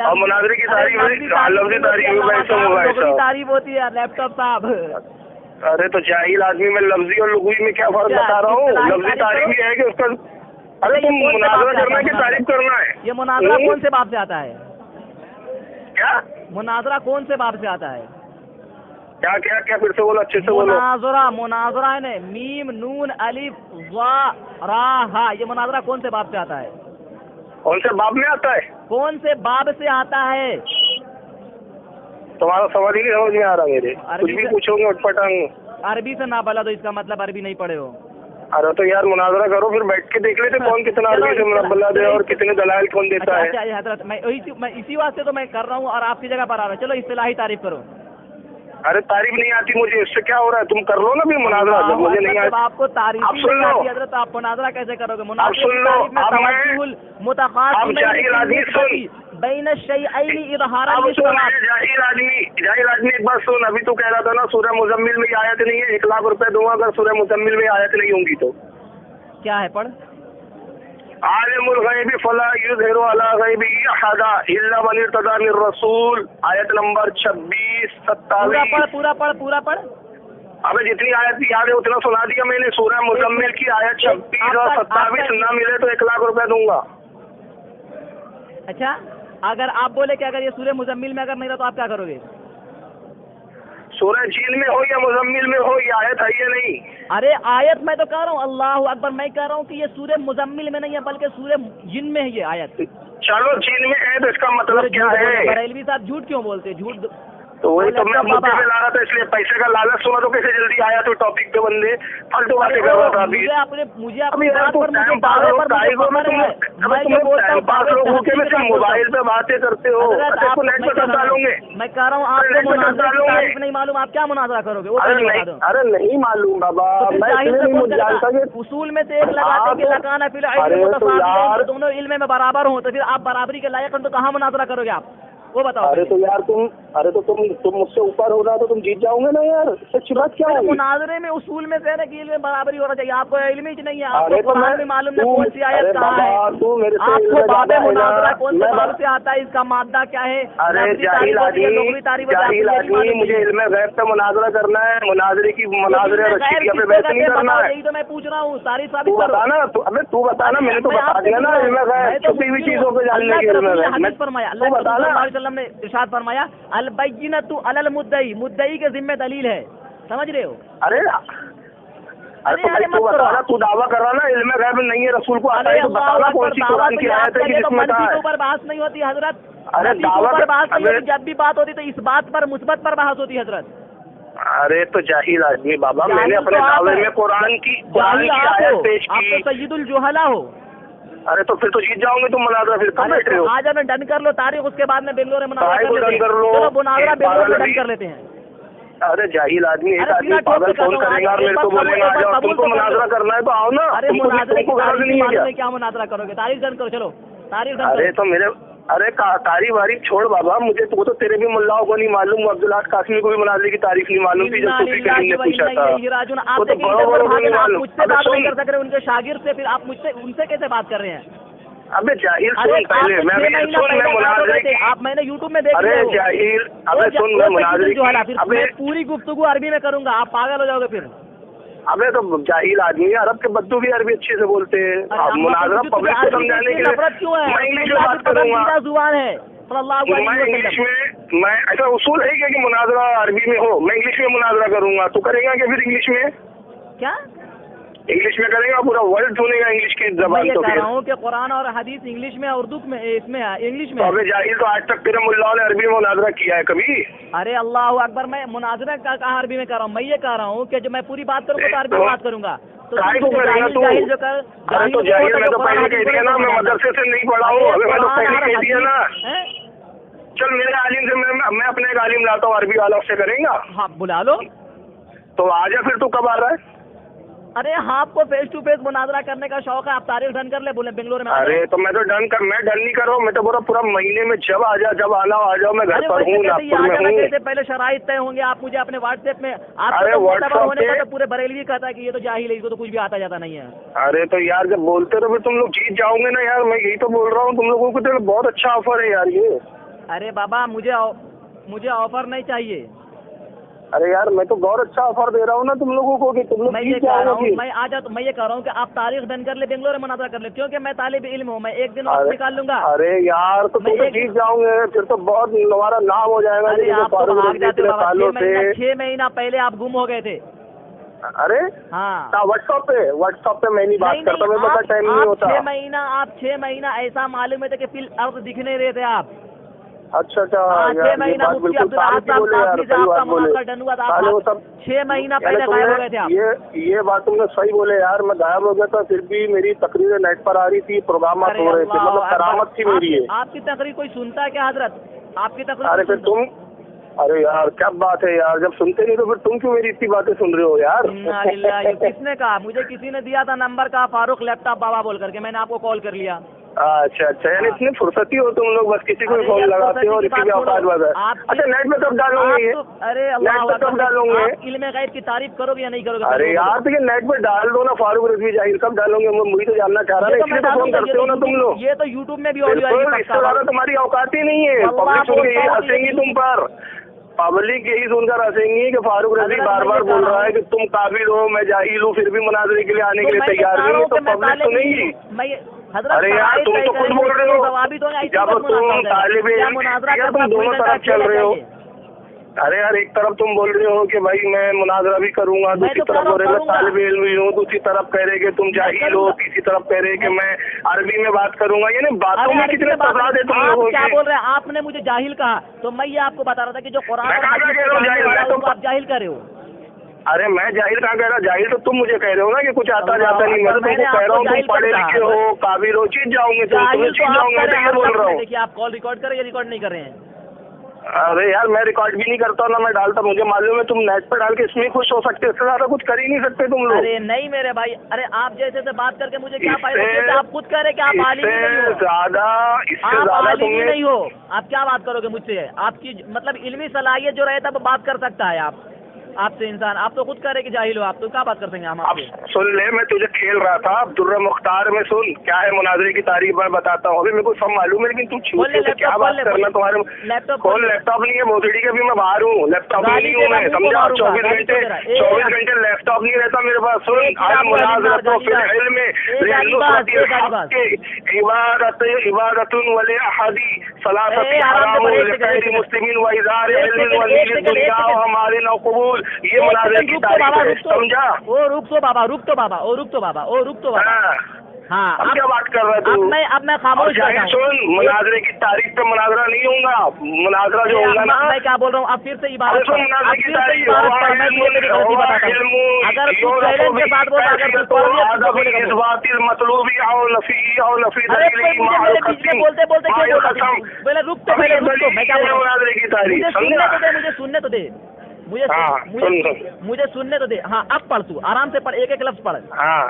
اور مناظرے کی تعریف لفظی تعریف ہے، بحث و مباحثہ. تعریف ہوتی ہے لیپ ٹاپ صاحب. ارے تو جاہل آدمی، میں لفظی اور لغوی میں کیا فرق بتا رہا ہوں. لفظی تعریف یہ ہے کہ اس کا. ارے تم مناظرہ کرنا ہے کہ تعریف کرنا ہے؟ یہ مناظرہ کون سے باب سے آتا ہے؟ کیا مناظرہ کون سے باب سے آتا ہے؟ کیا پھر سے بولو، اچھے سے بولو. مناظرہ ہے میم نون الف وا را ہا. یہ مناظرہ کون سے باب سے آتا ہے؟ کون سے باب میں آتا ہے؟ کون سے باب سے آتا ہے؟ تمہارا سوال ہی نہیں سمجھ میں آ رہا میرے. کچھ بھی پوچھو گے اٹھ پٹانگ. عربی سے نہ بلا تو اس کا مطلب عربی نہیں پڑھے ہو. ارے تو یار مناظرہ کرو، پھر بیٹھ کے دیکھ لیتے کون کتنا عربی سے منبلا دے اور کتنے دلائل کون دیتا ہے. اچھا حضرت میں اسی واسطے تو میں کر رہا ہوں اور آپ کی جگہ پر آ رہا ہوں. چلو اصطلاحی تعریف کرو. ارے تعریف نہیں آتی مجھے، اس سے کیا ہو رہا ہے؟ تم کر لو نا بھی مناظرہ. جب مجھے نہیں آتی آپ کو تعریف نہیں آتی حضرت، آپ مناظرہ کیسے کرو گے؟ بین الشیئین اظہارا للثواب. جاہل آدمی ایک بات سن. ابھی تو کہہ رہا تھا نا سورہ مزمل میں آیت نہیں ہے، 1 لاکھ روپے دوں گا اگر سورہ مزمل میں آیت نہیں ہوں گی تو. کیا ہے پڑھ؟ عالم الغیب فلا یظہر علی غیبہ احدا الا من ارتضی من رسول. آیت نمبر 26-27. پورا پڑھ. ابھی جتنی آیت یاد ہے اتنا سنا دیا میں نے. سورہ مزمل کی آیت 26 اور 27 نہ ملے تو 1 لاکھ روپے دوں گا. اچھا اگر آپ بولے کہ اگر یہ سورہ مزمل میں اگر نہیں رہا تو آپ کیا کرو گے؟ سورہ جن میں ہو یا مزمل میں ہو یہ آیت ہے یا نہیں؟ ارے آیت میں تو کہہ رہا ہوں اللہ اکبر. میں کہہ رہا ہوں کہ یہ سورہ مزمل میں نہیں ہے بلکہ سورہ جن میں ہے یہ آیت. چلو جن میں ہے تو اس کا مطلب کیا ہے؟ بریلوی صاحب جھوٹ کیوں بولتے؟ جھوٹ تو وہی تو میں مدعے پہ لا رہا تھا، اس لیے پیسے کا لالچ سنا تو کیسے جلدی آیا تو ٹاپک پہ بندے فالتو باتیں کر رہا تھا. موبائل پہ باتیں کرتے ہو، ڈالوں گے. میں کہہ رہا ہوں آپ کو تعریف نہیں معلوم، آپ کیا مناظرہ کرو گے؟ ارے نہیں معلوم بابا، میں اصول میں سے ایک لگاتے کہ لگانا فی العلم دونوں علم میں برابر ہوں تو پھر آپ برابری کے لائق ہیں تو کہاں مناظرہ کرو گے آپ؟ وہ بتاؤ. ارے تو یار تم مجھ سے اوپر ہو رہا تو تم جیت جاؤ گے نا یار. سچ بات کیا ہے؟ مناظرے میں اصول میں سے ہے کہ علم میں برابری ہونا چاہیے. آپ کو علم ہی نہیں ہے، آپ کو قرآن میں معلوم نہیں کون سی آیت کہاں ہے، آپ کو باب مناظرہ کون سے باب سے آتا ہے، اس کا مادہ کیا ہے. ارے جاہل آدمی، مجھے علم غیب پہ مناظرہ کرنا ہے. مناظرے کی مناظرے پہ بحث نہیں کرنا ہے. یہی تو میں پوچھ رہا ہوں. ساری ثابت تو بتانا. تو بتانا، میں نے تو بتا دیا نا علم غیب چھپی ہوئی چیزوں کو جاننے کے علم غیب. تو بتانا. نے ارشاد فرمایا البینۃ علی المدعی، مدعی کے ذمہ دلیل ہے. سمجھ رہے ہو؟ ارے تو بتانا، تو دعویٰ کر رہا نا علم غیب نہیں ہے، رسول کو آتا ہے تو بتانا کون سی قرآن کی آیت ہے کہ جس میں کہا ہے. اوپر بحث نہیں ہوتی حضرت. ارے دعویٰ پر بحث نہیں ہوتی. جب بھی بات ہوتی تو اس بات پر مثبت پر بحث ہوتی حضرت. ارے تو جاہل آدمی بابا، میں نے اپنے دعوے میں قرآن کی آیت پیش کی. آپ تو سید الجہلا ہو. अरे तो फिर तो जीत जाओगे तुम मुनाजरा, फिर कब बैठ रहे हो? आज हमें डन कर लो तारीख, उसके बाद में बेंगलोर में मुनाजरा तारीख कर लेते डन कर लो। हैं। चलो मुनाजरा बेंगलोर में डन पागल कर लेते हैं। अरे जाहिल आदमी, एक अरे आदमी बिना पागल ठोक के फोन करो, करेगा और एक मेरे बार को बोलेगा आ जाओ, कबूल तुमको तो कर लो। मुनाजरा करना है तो आओ ना। अरे तुमको मुनाजरे की गरज तारीख नहीं है मालूम क्या? है, क्या मुनाजरा करोगे? तारीख डन करो, चलो तारीख डन अरे करो। तो मेरे, अरे तारीख वारीख छोड़ बाबा, मुझे वो तो तेरे भी मुल्लाओं को नहीं मालूम, अब्दुल्लाह कासिमी को भी मुनाजरे की तारीख नहीं मालूम थी जब सूफी करीम ने पूछा था। आप वो तो देखिए बड़ों इधर बड़ों को भाग नहीं रहे हैं, आप मालूम। मुझसे अबे बात नहीं सुन, कर सक रहे, उनके शागिर्द से, फिर आप मुझसे उनसे कैसे बात कर रहे हैं? अबे जाहिल अरे सुन पहले, आप मैं 6 महीना सुन, मैं पहले बात हो मुनाजरे गए थे, आप मैंने यूट्यूब में देख अरे लिया वो। जाहिल, अबे सुन, मैं मुनाजरे जो है, फिर अबे मैं पूरी गुफ्तगू अरबी में करूंगा, आप पागल हो जाओगे फिर। अबे तो जाहिल आदमी है, अरब के बद्दू भी अरबी अच्छे से बोलते हैं। अब मुनाजरा पब्लिक को समझाने के लिए नफरत क्यों है? मैं इंग्लिश में बात करूंगा। जुबान है सल्लल्लाहु अलैहि मैं इंग्लिश वसल्लम। में, मैं ऐसा उसूल है क्या कि मुनाजरा अरबी में हो? मैं इंग्लिश में मुनाजरा करूंगा, तो करेगा क्या फिर इंग्लिश में? क्या इंग्लिश में करेगा, पूरा वर्ल्ड सुनेगा इंग्लिश की मैं जबान ये तो कह फिर। रहा हूँ कि कुरान और हदीस इंग्लिश में, उर्दू में, इसमें है, इंग्लिश में तो है। अबे जाहिल, तो आज तक तेरे मुल्लाओं ने अरबी में मुनाजरा किया है कभी? अरे अल्लाह अकबर, मैं मुनाजरा का कहा अरबी में कर रहा हूँ? मैं ये कह रहा हूँ कि जो मैं पूरी बात करूँगा तो अरबी में बात करूंगा। तो काहे को करेगा तू? जाहिल जो कर, अरे तो जाहिल, मैं तो पहले कह दिया ना, मैं मदरसे से नहीं पढ़ा हूँ, अबे मैं तो पहले कह दिया ना। चल मेरे आलिम से मैं अपने एक आलिम लाता हूँ अरबी वाला, उससे करेगा? हाँ बुला लो। तो आजा फिर, तू कब आ रहा है? अरे हाँ, आपको फेस टू फेस मुनाजरा करने का शौक है, आप तारीख डन कर ले, बोले बेंगलोर में। अरे तो मैं डन नहीं कर रहा हूँ, मैं तो पूरा महीने में जब आ जाओ आ जाओ, मैं घर पर हूँ, नागपुर में हूँ। पहले शराइत तय होंगे, आप मुझे अपने व्हाट्सएप में, अरे व्हाट्सएप होने पे का तो पूरे बरेलवी कहता है कि ये तो जाहिल है, इसको तो कुछ भी आता जाता नहीं है। अरे तो यार जब बोलते रहो तुम लोग जीत जाओगे ना यार, मैं यही तो बोल रहा हूँ तुम लोगों को, तो बहुत अच्छा ऑफर है यार ये। अरे बाबा मुझे ऑफर नहीं चाहिए। अरे यार मैं तो बहुत अच्छा ऑफर दे रहा हूँ ना तुम लोगों को कि तुम लोग जीत जाओगे। मैं ये कह रहा हूँ कि आप तारीख डन कर ले, बेंगलोर में मुनाजरा कर ले, क्योंकि मैं तालिब इल्म हूँ, मैं एक दिन वक्त निकाल लूंगा। अरे यार तो तुम तो जीत जाओगे, फिर तो बहुत हमारा नाम हो जाएगा। अरे आप तो भाग जाते हो बाबा, 6 महीना पहले आप गुम हो गए थे। अरे हाँ, व्हाट्सएप पे मैं नहीं बात करता, मेरे पास टाइम नहीं होता। 6 महीना ऐसा मालूम है कि फिर अर्थ दिख नहीं रहे थे आप। अच्छा 6 महीना मुफ्ती अब्दुल अहद आपका मुनाजरा डन हुआ था, आप 6 महीना पहले गायब हो गए थे आप। ये बात तुमने सही बोले यार, मैं गायब हो गया था, फिर भी मेरी तकरीरें नेट पर आ रही थी, प्रोग्राम हो रहे थे, मतलब करामत थी मेरी ये। आपकी तकरीर कोई सुनता है क्या हजरत? आपकी तकरीर? अरे फिर तुम, अरे यार क्या बात है यार, जब सुनते नहीं तो फिर तुम क्यों मेरी इतनी बातें सुन रहे हो यार? किसने कहा? मुझे किसी ने दिया था नंबर का, फारूक लैपटॉप बाबा बोल करके, मैंने आपको कॉल कर लिया। अच्छा, यानी इतनी फुर्सती हो तुम लोग, बस किसी को भी फोन लगाते हो और इसी भी औकात बात है। अच्छा नेट में कब डालोगे ये? अरे नेट पे कब डालोगे? इल्मे गैब की तारीफ करोगे या नहीं करोगे? अरे यार तो ये नेट पे डाल दो ना, फारूक रजवी जाहिर कब डालोगे? मुझे तो जानना चाह रहा है, इसलिए तो फोन करते हो ना तुम लोग। ये तो यूट्यूब में भी ऑडियो इससे ज्यादा तुम्हारी औकात ही नहीं है, पब्लिक सुन के यही हंसेंगी तुम पर, पब्लिक यही सुनकर हंसेंगी कि फारूक रजवी बार बार बोल रहा है कि तुम काबिल हो, मैं जाहिल हूँ, फिर भी मुनाजरे के लिए आने के लिए तैयार नहीं, तो पब्लिक सुनेगी। अरे यार तुम तो खुद बोल रहे हो, जब तुम तालिब इल्म, यार तुम दोनों तरफ चल रहे हो। अरे यार एक तरफ तुम बोल रहे हो कि भाई मैं मुनाजरा भी करूंगा, दूसरी तरफ बोल रहे हो तालिब इल्म भी हूँ, दूसरी तरफ कह रहे कि तुम जाहिल हो, तीसरी तरफ कह रहे कि मैं अरबी में बात करूंगा। यानी बातों में कितने तजाद है तुम लोगों के। क्या बोल रहे हैं? आपने मुझे जाहिल कहा, तो मैं ये आपको बता रहा था कि जो कुरान आप जाहिल कर रहे हो। अरे मैं जाहिल कहाँ कह रहा? जाहिल तो तुम मुझे कह रहे हो ना कि कुछ आता जाता नहीं, मैं तो तुमको कह रहा हूँ तुम पढ़े लिखे हो, काबिल हो, जीत जाओगे तुम, तुम्हें जीत जाओगे, मैं तो ये बोल रहा हूँ। देखिए आप कॉल रिकॉर्ड कर रहे हैं या रिकॉर्ड नहीं कर रहे हैं? अरे यार मैं रिकॉर्ड भी नहीं करता ना मैं डालता, मुझे मालूम है तुम नेट पर डाल के इसमें खुश हो सकते, इससे ज्यादा कुछ कर ही नहीं सकते तुम लोग। अरे नहीं मेरे भाई, अरे आप जैसे से बात करके मुझे क्या फायदा? आप खुद कह रहे कि आप आलिम नहीं हो, आप क्या बात करोगे मुझसे? आपकी मतलब इल्मी सलाहियत जो रहे तब बात कर सकता है आपसे इंसान, आप तो खुद कह रहे कि जाहिल हो, आप तो क्या बात कर सकेंगे हम आपसे? सुन ले, मैं तुझे खेल रहा था दुर्र मुख्तार में, सुन क्या है मुनाजरे की तारीफ मैं बताता हूँ। अभी मेरे को सब मालूम है, लेकिन तू छूट से क्या बात करना तुम्हारे लैपटॉप? कौन लैपटॉप नहीं है, भोसड़ी के भी मैं बाहर हूँ, लैपटॉप नहीं हूँ मैं, समझा? 24 घंटे लैपटॉप नहीं रहता मेरे पास। सुन इबादतुन वले अहदी सलासत हराम मुस्लिमीन व इज़ार इल्म व नील दुनिया व हमारे नौकबूल, ये मुनाजरे की तारीफ है, समझा? रुक तो बाबा। हाँ, अब क्या बात कर रहा है तू? अब मैं खामोश जाहिर सुन, मुनाजरे की तारीख पे मुनाजरा नहीं होगा, मुनाजरा जो होगा ना, मैं क्या बोल रहा हूँ, अब फिर से इबारत सुन, मुनाजरे की तारीख अगर तू चैलेंज के बाद बोल, अगर तू इस बात मतलूबी आओ नफी आओ नफी बोलते बोलते पहले रुक तो मैं क्या बोल रहा हूँ, मुनाजरे की तारीख मुझे सुनने तो दे मुझे सुनने तो दे। हाँ, अब पढ़ तू, आराम से पढ़, एक एक लफ्ज पढ़। हाँ,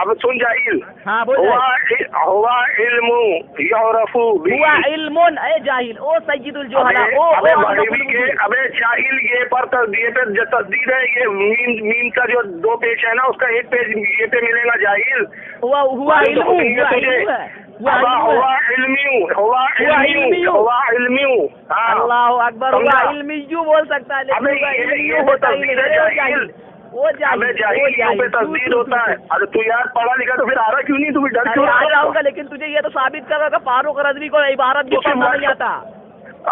अब सुन जाहिल। हाँ बोल। हुआ इल्मु युरफु बिही, हुआ इल्मुन, ए जाहिल, ओ सय्यिदुल जुहला, अबे जाहिल, ये पर तस्दीद है, ये मीम का जो 2 पेज है ना, उसका 1 पेज ये पे मिलेगा जाहिल। हुआ इल्मु, अल्लाहु अकबर, हुआ इल्मियु बोल सकता है, लेकिन होता ही नहीं, वो जाहिल पे तस्दीद होता है। अरे तू यार पढ़ा लिखा तो फिर आ रहा क्यों नहीं, तू भी डर क्यों आ जाऊंगा, लेकिन तुझे ये तो साबित कर रहा फारूक रज़वी को इबारत भी पढ़ना नहीं आता।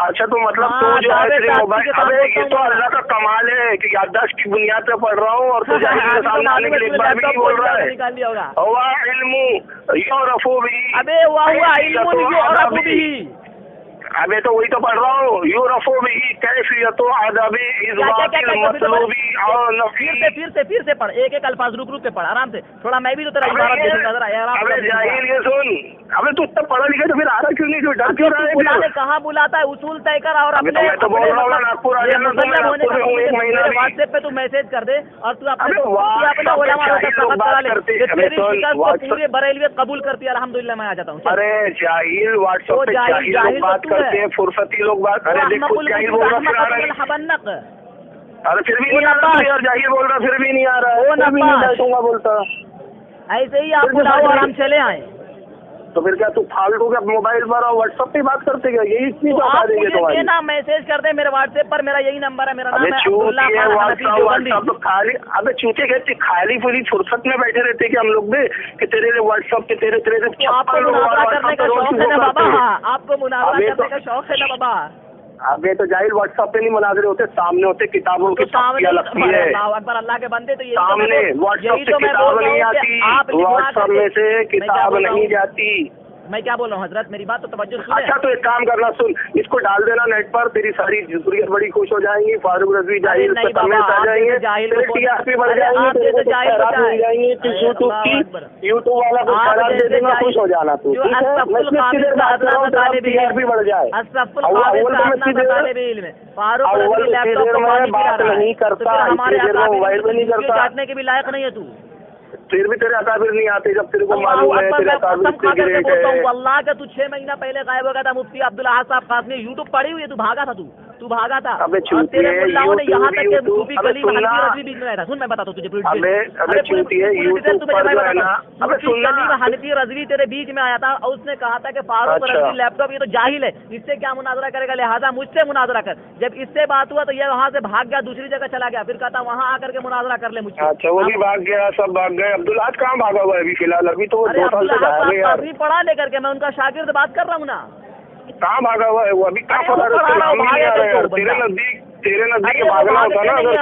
अच्छा, तो मतलब तू जो है तेरे मोबाइल, अबे ये तो अल्लाह का कमाल है कि याददाश्त की बुनियाद पे पढ़ रहा हूँ और तू जाहिल के सामने आने के लिए एक बार भी नहीं बोल रहा है। निकाल लिया होगा। हुआ इल्मु युरफु बिही, अबे हुआ इल्मु युरफु बिही, अबे तो वही तो पढ़ रहा हूँ, युरफु बिही कैफियत अदबी इज़बातिल मतलूबी और नफी। फिर से पढ़, एक एक अल्फाज रुक के पढ़, आराम से थोड़ा, मैं भी तो तेरा इबारत देखूंगा जरा यार। अबे जाहिल ये सुन, अबे तू इतना पढ़ा लिखा तो फिर आ रहा क्यों नहीं, तू डर क्यों रहा है? बुलाने कहाँ बुलाता है, उसूल तय कर और अपने मैं तो बोल रहा हूँ नागपुर आ जाना, व्हाट्सएप पे तू मैसेज कर दे और तू अपने उलमा पूरे बरेलवी कबूल करती है, अल्हम्दुलिल्लाह मैं आ जाता हूँ। अरे जाहिल, व्हाट्सएप पे जाहिल लोग बात करते हैं, फुर्सती लोग बात, अरे देखो जाहिल बोल रहा फिर आ रहा है, अरे फिर भी नहीं आ रहा यार, जाहिल बोल रहा फिर भी नहीं आ रहा है, फिर भी नहीं बैठूंगा बोलता, ऐसे ही आप बुलाओ और हम चले आए। तो फिर क्या तू फालतू के मोबाइल पर और व्हाट्सएप पे बात करते क्या? यही इतनी तो आ देंगे तुम्हारी ना, मैसेज कर दे मेरे व्हाट्सएप पर, मेरा यही नंबर है, मेरा नाम है व्हाट्सएप खाली, अबे चूते कहते खाली पूरी फुर्सत में बैठे रहते कि हम लोग भी कि तेरे लिए व्हाट्सएप पे तेरे आपको मुनाज़रा करने का शौक है ना बाबा? आपको मुनाज़रा करने का शौक है ना बाबा? अबे तो जाहिल व्हाट्सएप पे नहीं मुनाज़रे होते, सामने होते, किताबों की कॉपियां लगती है, अल्लाह के बंदे, तो सामने व्हाट्सएप से किताब नहीं आती, व्हाट्सएप में से किताब नहीं जाती। मैं क्या बोल रहा हूँ हजरत, मेरी बात तो तवज्जो सुन। अच्छा, तो एक काम करना, सुन, इसको डाल देना नेट पर, तेरी सारी जुर्रियत बड़ी खुश हो जाएंगी, फारूक रज़वी जाहिल पे कमेंट्स आ जाएंगे, तेरे टीआरपी बढ़ जाएंगे, यूट्यूब वाला को खराब दे देगा, खुश हो जाना तू, ठीक है? मैं किधर बात कर रहा हूँ, टीआरपी बढ़ जाए। बात नहीं करता, मोबाइल में नहीं करता, काटने के भी लायक नहीं है तू, फिर भी तेरे अकाबिर नहीं आते, जब तेरे को मालूम है तेरे अकाबिर अल्लाह का तू 6 महीना पहले गायब हो गया था मुफ्ती अब्दुल अहद साहब कासमी, यूट्यूब पड़ी हुई है, तू भागा था, तू भागा था। अबे तेरे मुल्लाओं ने यहाँ तक के सूफी कलीम हनफी रज़वी बीच में आया था। सुन मैं बताता हूँ तुझे, अबे चूती है, यूट्यूब पर जो है ना, अबे सुनना, हनफी रज़वी तेरे बीच में आया था और उसने कहा था कि फारूक रज़वी लैपटॉप ये तो जाहिल है, इससे क्या मुनाजरा करेगा, लिहाजा मुझसे मुनाजरा कर। जब इससे बात हुआ तो ये वहाँ से भाग गया, दूसरी जगह चला गया, फिर कहता वहाँ आकर के मुनाजरा कर ले मुझसे। अच्छा, वो भी भाग गया, सब भाग गए। अब्दुल अहद कहाँ भागा हुआ है अभी फिलहाल? अभी तो 2 साल से गायब है यार। पढ़ा लेकर के, मैं उनका शागिर्द बात कर रहा हूँ ना। कहाँ भागा हुआ है वो अभी? कहाँ पता तेरे नजदीक भागना होता ना अगर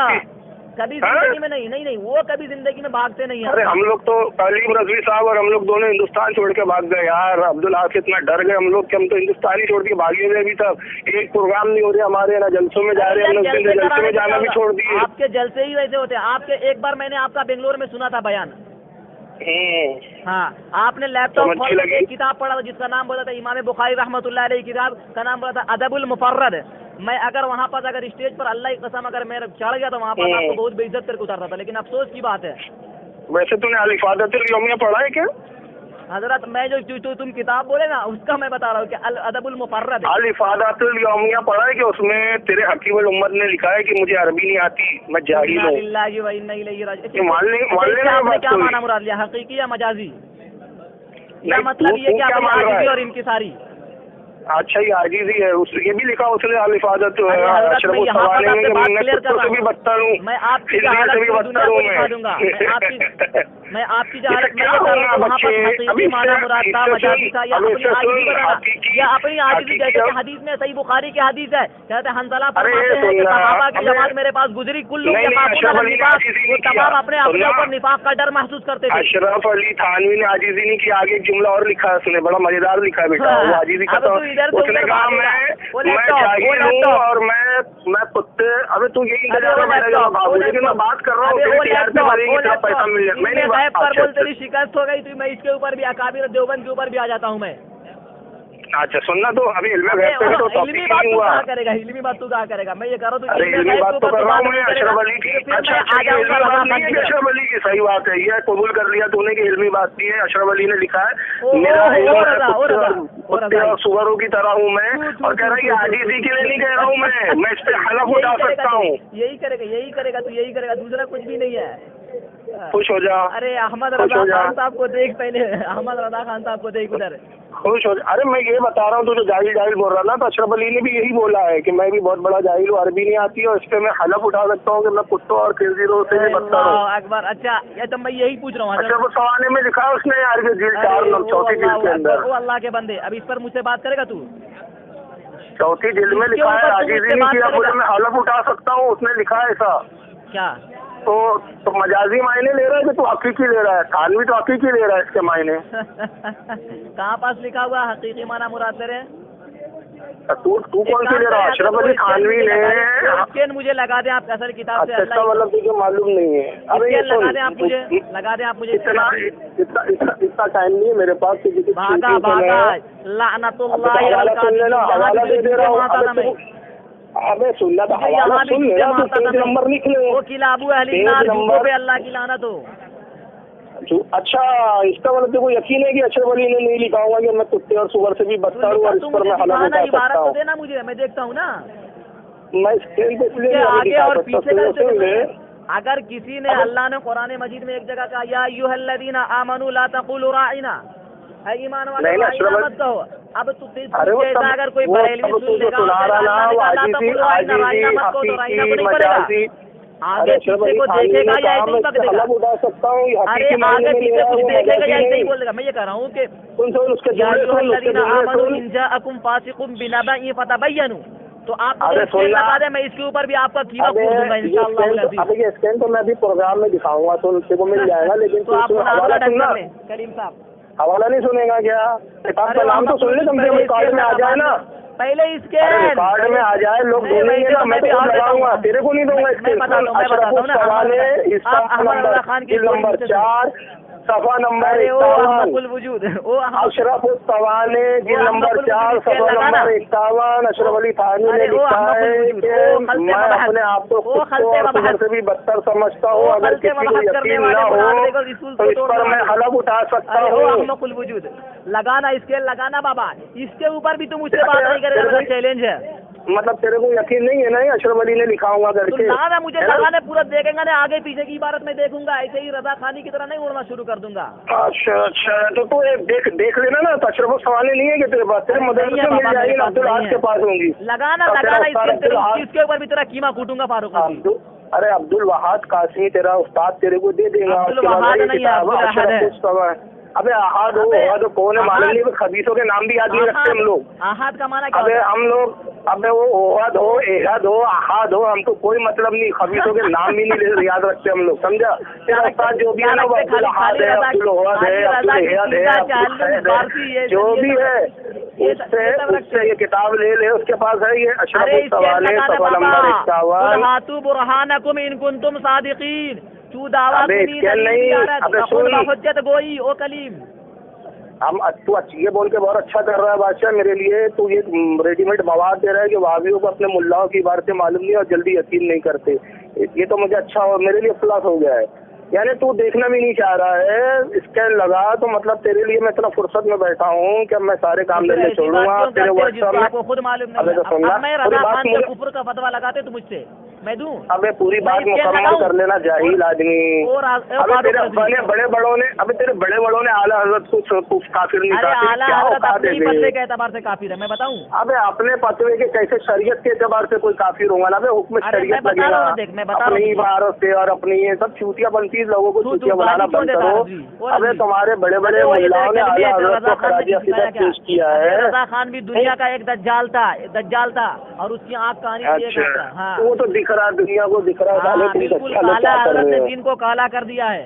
कभी जिंदगी में नहीं, वो कभी जिंदगी में भागते नहीं है। अरे हम लोग तो तालीम रज़वी साहब और हम लोग दोनों हिंदुस्तान छोड़ के भाग गए यार। अब्दुल अहद से इतना डर गए हम लोग कि हम तो हिंदुस्तान ही छोड़ के भागे हुए अभी तक। एक प्रोग्राम नहीं हो रहे हमारे, ना जलसों में जा रहे, हम लोग जलसे में जाना भी छोड़ दिए। आपके जलसे ही वैसे होते हैं आपके। एक बार मैंने आपका बेंगलोर में सुना था बयान। हाँ, आपने लैपटॉप एक किताब पढ़ा था जिसका नाम बोला था इमाम बुखारी रहमतुल्लाह अलैह, किताब का नाम बोला था अदबुल मुफर्रद। मैं अगर वहाँ पर अगर स्टेज पर अल्लाह की कसम अगर मैं चढ़ गया तो वहाँ पर आपको बहुत बेइज्जत करके उतारता था, लेकिन अफसोस की बात है। वैसे तूने अल इफादतुल यौमिया पढ़ा है क्या? हजरत मैं जो तुम किताब बोले ना उसका मैं बता रहा हूँ कि अल अदबुल मुफर्रद अल इफादतुल यौमिया पढ़ा है कि उसमें तेरे हकीमुल उम्मत ने लिखा है कि मुझे अरबी नहीं आती, मैं जाहिल हूँ। क्या माना मुराद लिया, हकीकी या मजाजी? क्या मतलब ये कि आपने और इनकी सारी अच्छा ये आजीजी है, ये भी लिखा उसने अल-इफादत अशरफ सवाने में, मैं कुत्तों से भी बदतर हूँ, मैं आपकी जहालत से भी बदतर हूँ दिखा दूंगा। मैं आपकी जहालत में बता रहा हूँ, वहाँ पर हकीकी माना मुराद था, मजाजी था, या अपनी आजीजी, जैसे कि हदीस में सही बुखारी की हदीस है, कहते हंसला फरमाते हैं कि सहाबा की जमात मेरे पास गुजरी, कुल्लू के वो तमाम अपने ऊपर निफाक का डर महसूस करते थे। अशरफ अली थानवी ने आजीजी नहीं किया, आगे एक जुमला और लिखा है उसने, बड़ा मजेदार लिखा है बेटा, वो आजीजी का तो उसने कहा मैं जाहिल हूँ और मैं कुत्ते, अबे तू यही लेकिन मैं बात कर रहा हूँ पैसा मिल जाए, मैं नहीं तेरी शिकायत हो गई थी, मैं इसके ऊपर भी अकाबिर देवबंद के ऊपर भी आ जाता हूँ मैं। अच्छा सुनना, तो अभी इल्मी बात तो इल्मी बात तू कहाँ करेगा, इल्मी बात तू कहाँ करेगा, मैं ये कर रहा हूँ इल्मी बात तो कर रहा हूँ मैं अशरफ अली की। अच्छा अशरफ अली की सही बात है, ये कबूल कर लिया तूने कि इल्मी बात नहीं है, अशरफ अली ने लिखा है मेरा और सुअरों की तरह हूँ मैं, और कह रहा है कि आजीजी के लिए नहीं कह रहा हूँ मैं इस पे हलफ उठा सकता हूँ। यही करेगा तू, यही करेगा, दूसरा कुछ भी नहीं है। खुश हो जा। अरे अहमद रजा खान साहब को देख, पहले अहमद रजा खान साहब को देख उधर, खुश हो जा। अरे मैं ये बता रहा हूँ, तू जो जाहिल बोल रहा ना, तो अशरफ अली ने भी यही बोला है कि मैं भी बहुत बड़ा जाहिल हूँ, अरबी नहीं आती है, और इस पे मैं हलफ उठा सकता हूँ कि मैं कुत्तों और खिंजीरों से भी बदतर हूँ। अकबर, अच्छा ये तो मैं यही पूछ रहा हूँ। अच्छा वो सवाने में लिखा है उसने यार, चौथी जिल्द के अंदर, वो अल्लाह के बंदे, अब इस पर मुझसे बात करेगा तू? चौथी जिल्द में लिखा है आजीजी नहीं किया, बोले मैं हलफ उठा सकता हूँ, उसने लिखा है ऐसा। क्या तो मजाजी मायने ले रहा है कि तू हकीकी ले रहा है? थानवी तो हकीकी ले रहा है इसके मायने। कहाँ पास लिखा हुआ हकीकी माना मुराद ले रहे? तू कौन सी ले रहा है? अशरफ अली थानवी ने मुझे लगा दें आप असल किताब से। अच्छा मतलब तुझे मालूम नहीं है? अरे लगा दें आप मुझे, इतना टाइम नहीं है मेरे पास। भागा हवाला सुन लेना, हवाला दे दे रहा हूँ। अबे सुनना तो हवाला सुन लेना, तो पेज नंबर लिख ले। वो किलाबू अहली पे अल्लाह की लानत हो। अच्छा इसका मतलब देखो यकीन है कि अशरफ अली ने नहीं लिखा होगा कि मैं कुत्ते और सुअर से भी बदतर हूँ और इस पर मैं हलफ उठा सकता हूँ। देना मुझे, मैं देखता हूँ ना, मैं स्क्रीन पे इसलिए आगे और पीछे। अगर किसी ने, अल्लाह ने कुरान मजीद में एक जगह कहा या अय्युहल्लज़ीना आमनू ला तक़ूलू राइना, ईमान वाले मत कहो। अब तू जैसा अगर कोई बरेलवी सुन लेगा आगे पीछे को देखेगा या ऐसे ही बक देगा? अरे आगे पीछे कुछ देखेगा या ऐसे ही बोल देगा? मैं ये कह रहा हूँ कि तो आप लगा दे, मैं इसके ऊपर भी आपका कीमा कूद दूंगा इंशाअल्लाह। अब ये स्कैन तो मैं अभी प्रोग्राम में दिखाऊंगा तो उससे को मिल जाएगा, लेकिन तो आप करीम साहब हवाला नहीं सुनेगा क्या? किताब का नाम तो सुन ले, तुम रिकॉर्ड में आ जाए ना, पहले इसके रिकॉर्ड में आ जाए, लोग ढूंढेंगे ना, मैं तो लगाऊंगा, तेरे को नहीं दूंगा। नंबर 4 सफा नंबर 51 अशरफ सवाने जिल नंबर 4 सफा नंबर 51 अशरफ अली थानवी ने लिखा है कि मैं अपने आप को कुत्तों से भी बदतर समझता हूँ, अगर किसी को यकीन न हो तो इस पर मैं हलफ उठा सकता हूँ। लगाना इसके लगाना बाबा, इसके ऊपर भी तुम मुझसे बात नहीं करेगा, चैलेंज है। मतलब तेरे को यकीन नहीं है ना अशरफ अली ने लिखा होगा करके? लगाना मुझे, लगाने पूरा देखेंगे ना, आगे पीछे की इबारत में देखूंगा, ऐसे ही रजा खानी की तरह नहीं उड़ना शुरू कर दूंगा। अच्छा तो तू देख लेना ना, तो अशरफ सवाल नहीं है कि तेरे पास, तेरे मदरसे से मिल जाएगी, अब्दुल अहाद के पास होंगी। लगाना इसके ऊपर भी तेरा कीमा कूटूंगा फारूक। अरे अब्दुल वहाद कासमी तेरा उस्ताद तेरे को दे देगा। अबे अहाद हो कौन है मालूम नहीं, खबीसों के नाम भी याद नहीं रखते हम लोग। अहाद का माना क्या? अबे हम लोग, अबे वो ओहद हो, एहद हो, अहाद हो, हमको कोई मतलब नहीं, खबीसों के नाम भी नहीं याद रखते हम लोग, समझा? तेरा उस्ताद जो भी है ना, वो अब्दुल अहाद है, अब्दुल ओहद है, अब्दुल एहद है, जो भी है, उससे ये किताब ले उसके पास है, ये अशरफ सवाल है, सफा नंबर 51। हातू बुरहानकुम इन कुंतुम सादिकीन, तू दावा गोई ओ कलीम। हम तू ये बोल के बहुत अच्छा कर रहा है बादशाह मेरे लिए, तू ये रेडीमेड मवाद दे रहा है कि वहाबियों को अपने मुल्लाओं की बात से मालूम नहीं और जल्दी यकीन नहीं करते। ये तो मुझे अच्छा और मेरे लिए प्लस हो गया है, यानी तू देखना भी नहीं चाह रहा है। स्कैन लगा तो मतलब तेरे लिए मैं इतना फुर्सत में बैठा हूँ कि मैं सारे काम लेने छोड़ूंगा तेरे व्हाट्सएप में। खुद मालूम नहीं, मैं रजा खान का कुफ्र का फतवा लगाते तो मुझसे मैं दूं? अबे पूरी बात मुकम्मल कर लेना जाहिल आदमी। अबे तेरे बड़े बड़ों ने आला हजरत को काफिर नहीं कहा। आला हजरत अपने ही फतवे के एतबार से काफिर है, मैं बताऊं? अबे अपने फतवे के कैसे शरीयत के एतबार से कोई काफिर होगा? अबे हुक्म शरीयत लगेगा। अपनी इबारत से और अपनी ये सब चूतिया बनती, लोगों को चूतिया बनाना बंद करो। अबे तुम्हारे बड़े बड़े मुल्लाओं ने आला हजरत को खराज अकीदत पेश किया है। रजा खान भी दुनिया का एक दज्जाल था और उसकी आँख कहानी अच्छा, हाँ। वो तो दिख रहा, दुनिया को दिख रहा है। बिल्कुल काला, हजरत ने दिन को काला कर दिया है।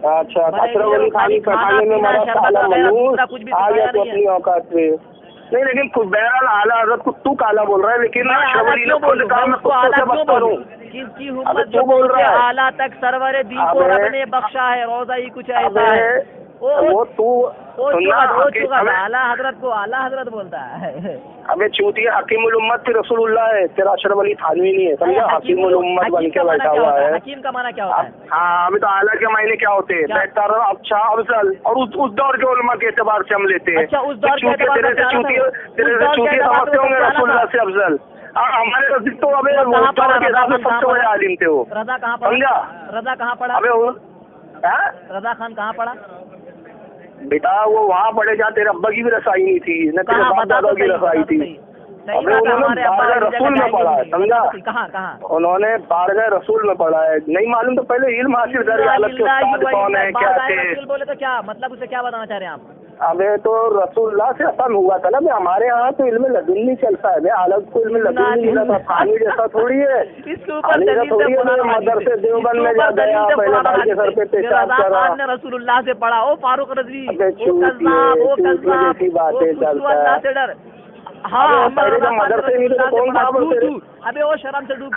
अच्छा, अशरफ अली खानी खाने में मरा काला मनूस आ गया तो अपनी औकात पे नहीं। लेकिन बहरहाल आला हजरत को तू काला बोल रहा है, लेकिन अशरफ अली ने खुद कहा मैं कुत्ते से बदतर हूँ। किसकी हुम्मत जो बोल रहा है आला तक सरवरे दी को रब ने बख्शा है, रोजा ही कुछ ऐसा है। वो तू आला हजरत को आला हजरत बोलता है। अबे चूतिया हकीमुल उम्मत की रसूलुल्लाह है, तेरा अशरफ अली थानवी नहीं है, समझा? हकीमुल उम्मत बन के बैठा हुआ है। हकीम का माना क्या होता है? हाँ, अभी तो आला के मायने क्या होते हैं? बेहतर, अच्छा, अफजल, और उस दौर के उलमा के एतबार से हम लेते हैं। अच्छा, उस दौर के एतबार तेरे से चूतिया समझते होंगे रसूलुल्लाह से अफजल। हमारे नजदीक तो अबे सबसे बड़े आलिम थे वो। रजा कहाँ पढ़ा? समझा? रजा कहाँ पढ़ा? अबे रजा खान कहाँ पढ़ा? बेटा वो वहाँ पढ़े जहाँ तेरे अब्बा की भी रसाई नहीं थी, न तेरे बाप दादा की रसाई थी। अबे उन्होंने बारगाह रसूल में पढ़ा है, समझा? कहाँ? उन्होंने बारगाह रसूल में पढ़ा है। नहीं मालूम तो पहले इल्म हासिल कर, हालत के उस्ताद कौन है, क्या थे। बोले तो क्या मतलब, उसे क्या बताना चाह रहे हैं आप? अबे तो रसूलुल्लाह से असम हुआ था ना। हमारे यहाँ तो इल्म लदुन्नी चलता है, आलत को इल्म लदुन्नी मिला था। खानी जैसा थोड़ी है, खानी जैसा थोड़ी है। मदरसे देवबंद में जा गया, पहले भाई के सर पे पेशाब करा। रसूलुल्लाह से पढ़ा, ओ फारूक रज़वी, जैसी बातें चलता है। हाँ, पहले जब मदरसे नहीं तो कौन था? अबे वो शर्म से डूब।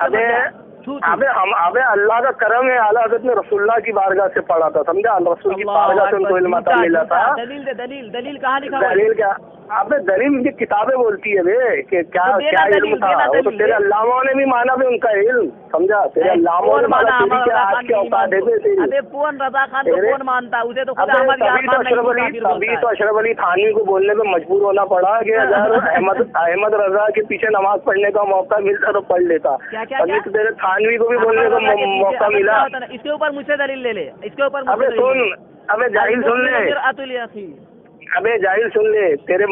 अबे अल्लाह का करम है, आला हज़रत ने रसूलुल्लाह की बारगाह से पढ़ा था, समझा? रसूल की बारगाह से उनको इल्म मिला था। दलील कहाँ लिखा? दलील क्या? अबे दलील की किताबें बोलती है बे कि क्या इल्म था। वो तो तेरे अल्लाहों ने भी माना भी उनका इल्म, समझा? तेरे अल्लाहों ने माना तेरी आज के औकात है तेरी। अबे कौन रजा खान को कौन मानता? उसे तो खुद तभी तो अशरफ अली थानवी को बोलने पे मजबूर होना पड़ा कि अगर अहमद रजा के पीछे नमाज पढ़ने का मौका मिलता तो पढ़ लेता। अभी तो तेरे थानवी को भी बोलने का मौका मिला। इसके ऊपर मुझसे दलील ले ले, इसके ऊपर। अबे सुन, अबे जाहिल सुन ले, अबे जाहिल सुन ले, तेरे